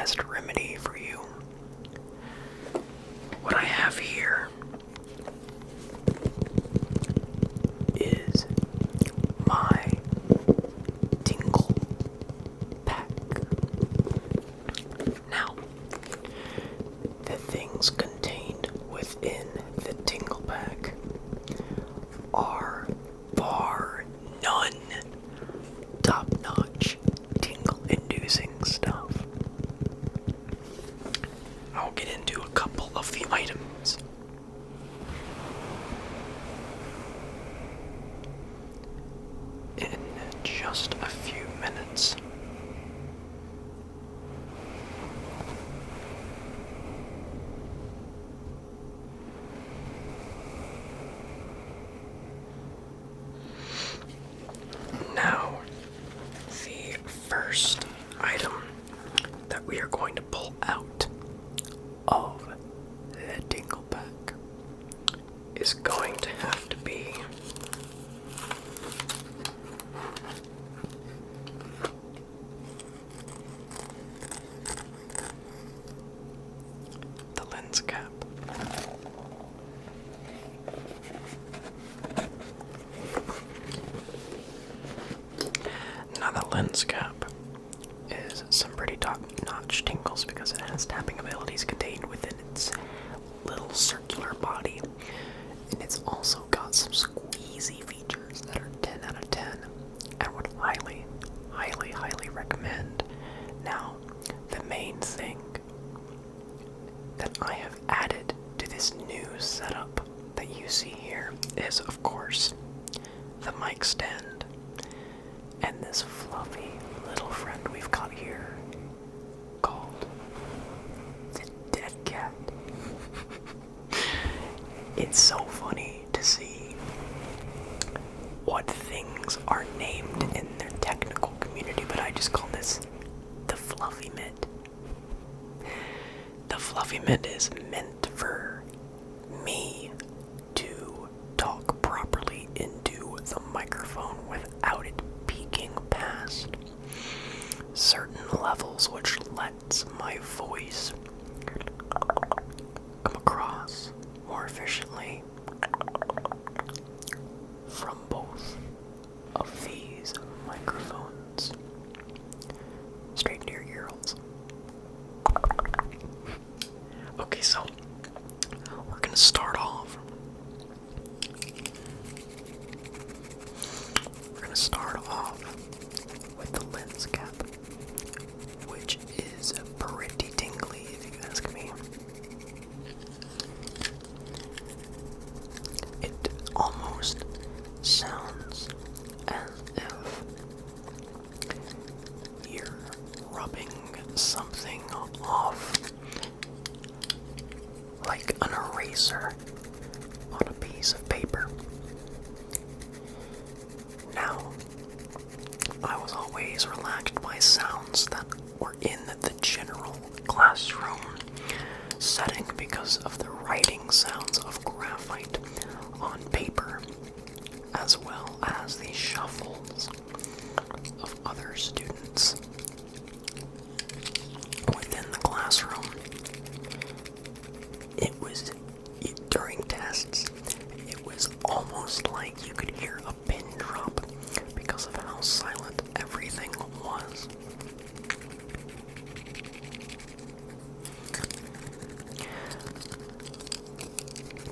best remedy for you. What I have here is my tingle pack. Now, the things contained within the tingle pack are bar none top-notch tingle-inducing stuff. I'll get into a couple of the items. In just a few minutes. Now, the first item that we are going to pull out of the tingle pack is going to have to be the lens cap. Now the lens cap is some pretty top-notch tingles because it has tapping abilities contained within its little circular body, and it's also got some squeezy features that are 10 out of 10 and would highly, highly, highly recommend. Now, the main thing that I have added to this new setup that you see here is, of course, the mic stand and this fluffy little friend we've got here called the dead cat. It's so funny to see what things are named in their technical community, but I just call this the fluffy mitt. The fluffy mitt is meant for me to talk properly into the microphone without it peeking past certain levels, which lets my voice come across more efficiently from both of these microphones straight into your ear holes. Okay, so we're gonna start off. With the lens cap, which is pretty tingly if you ask me. It almost sounds as if you're rubbing something off, like an eraser on a piece of paper. Now, I was always relaxed by sounds that were in the general classroom setting because of the writing sounds of graphite on paper, as well as the shuffles of other students within the classroom. During tests, it was almost like you could hear a pin drop because of how silent everything was.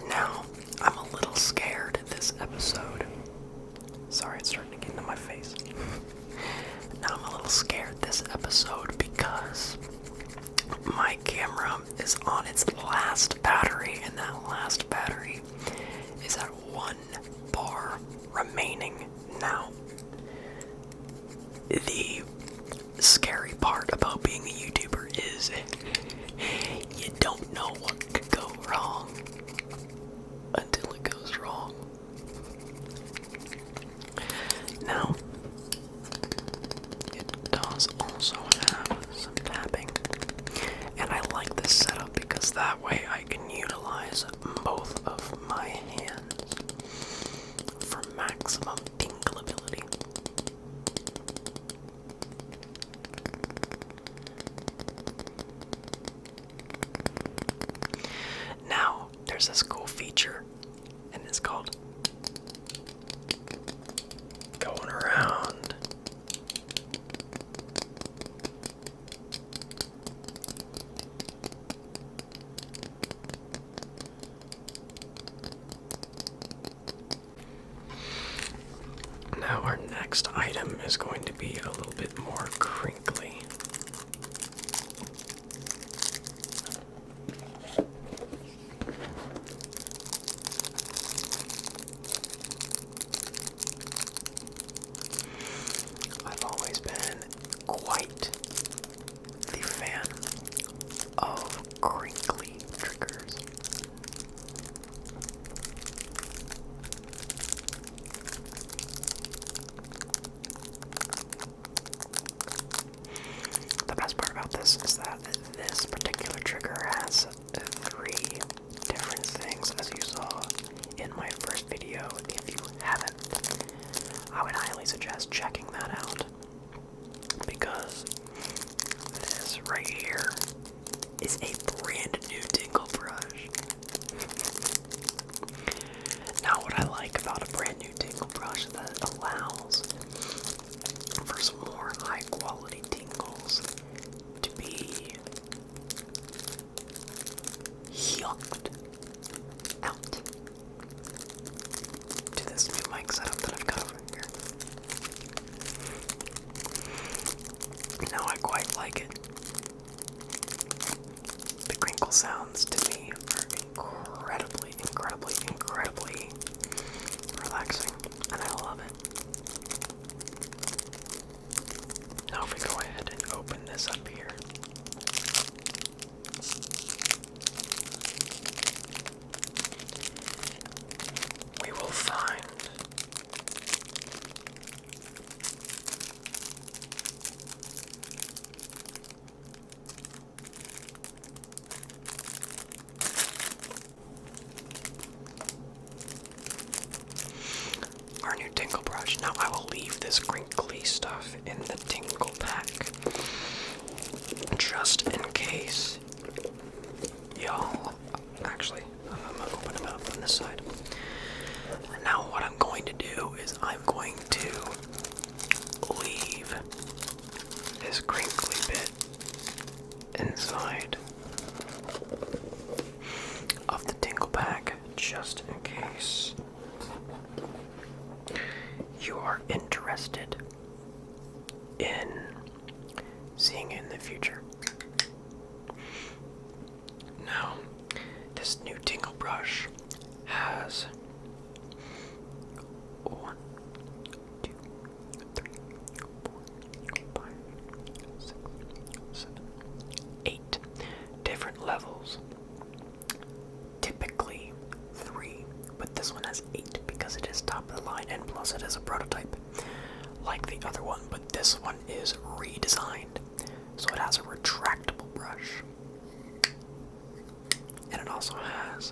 Now, I'm a little scared this episode. Sorry, it's starting to get into my face. Now, I'm a little scared this episode because my camera is on its last battery, and that last battery is at 1 bar remaining. Now, the scary part about being a YouTuber is you don't know what could go wrong until it goes wrong. Now, it does also have some tapping, and I like this setup because that way I can utilize both of my hands for maximum tingle ability. there's this cool feature, and it's called going around. Now our next item is going to be a little bit more crinkly. I've always been quite the fan of crinkly triggers. The best part about this is that this particular trigger has 3 different things, as you saw in my first video. If you haven't, I would highly suggest checking that out, because this right here is a brand new tingle brush. Now, what I like about a brand new tingle brush is that it allows for some more high quality tingles to be yucked out to this new mic setup that I've got over here. Now, I quite like it. The crinkle sounds to me are incredibly relaxing, and I love it. Now if we go ahead and open this up here, we will find our new tingle brush. Now I will leave this crinkly stuff in the tingle pack just in case y'all. Actually, I'm gonna open them up on this side. And now what I'm going to do is I'm going to leave this crinkly bit inside of the tingle pack just in case you are interested in seeing it in the future. Now, this new tingle brush has 1, 2, 3, 4, 5, 6, 7, 8 different levels. Typically 3, but this one has 8 because it is top of the line, and plus it is a prototype like the other one, but this one is redesigned, so it has a retractable brush, and it also has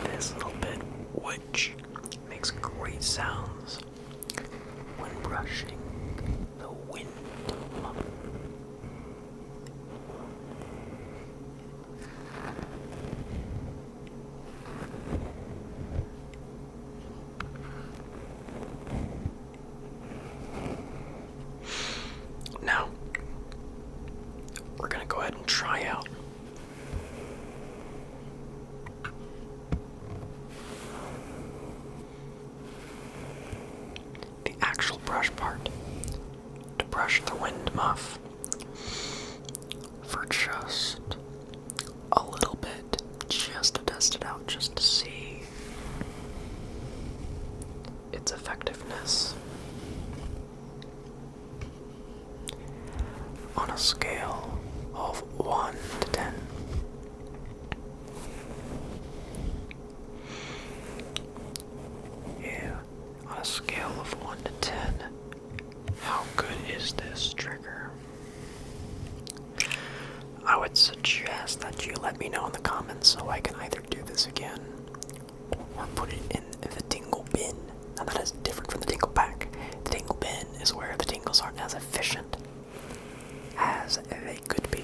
this little bit, which makes great sounds when brushing the wind up. Now, we're gonna go ahead and try out the actual brush part to brush the wind muff for just a little bit, just to test it out, just to see its effectiveness. On a scale of 1 to 10. Yeah, on a scale of 1 to 10, how good is this trigger? I would suggest that you let me know in the comments so I can either do this again or put it in the tingle bin. Now that is different from the tingle pack, nails aren't as efficient as they could be.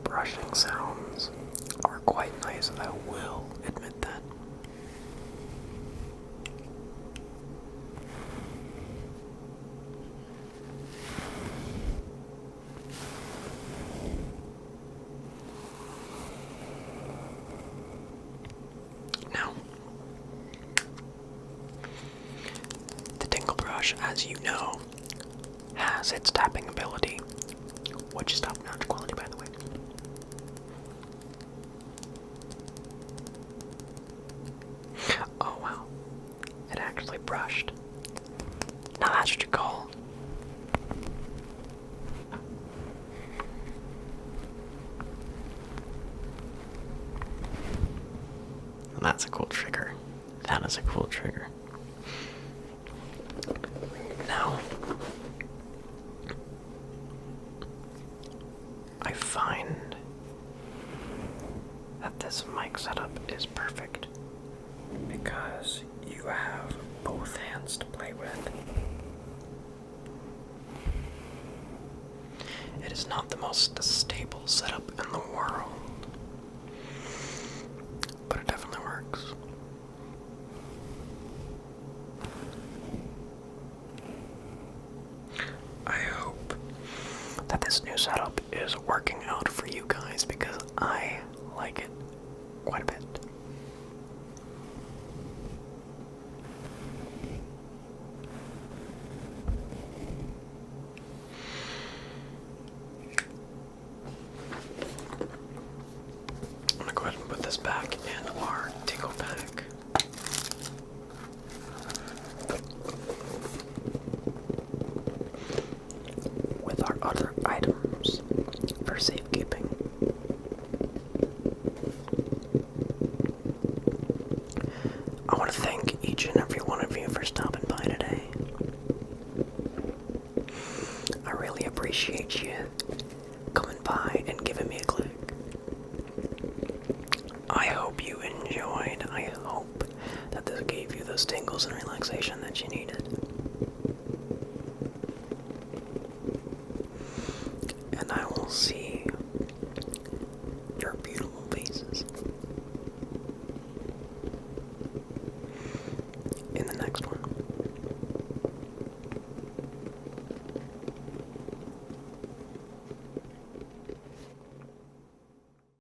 Brushing sounds are quite nice, I will admit that. Now, the tingle brush, as you know, has its tapping ability, which is top-notch quality, by the way. Oh wow, it actually brushed. Now that's what you call. That's a cool trigger. That is a cool trigger. Now, I find that this mic setup is perfect because you have both hands to play with. It is not the most stable setup in the world, but it definitely works. I hope that this new setup is working out for you guys because I like it quite a bit. I'm gonna go ahead and put this back in our tingle pack. With our other items for safekeeping. I want to thank each and every one of you for stopping by today. I really appreciate you coming by and giving me a click. I hope you enjoyed. I hope that this gave you those tingles and relaxation that you needed. And I will see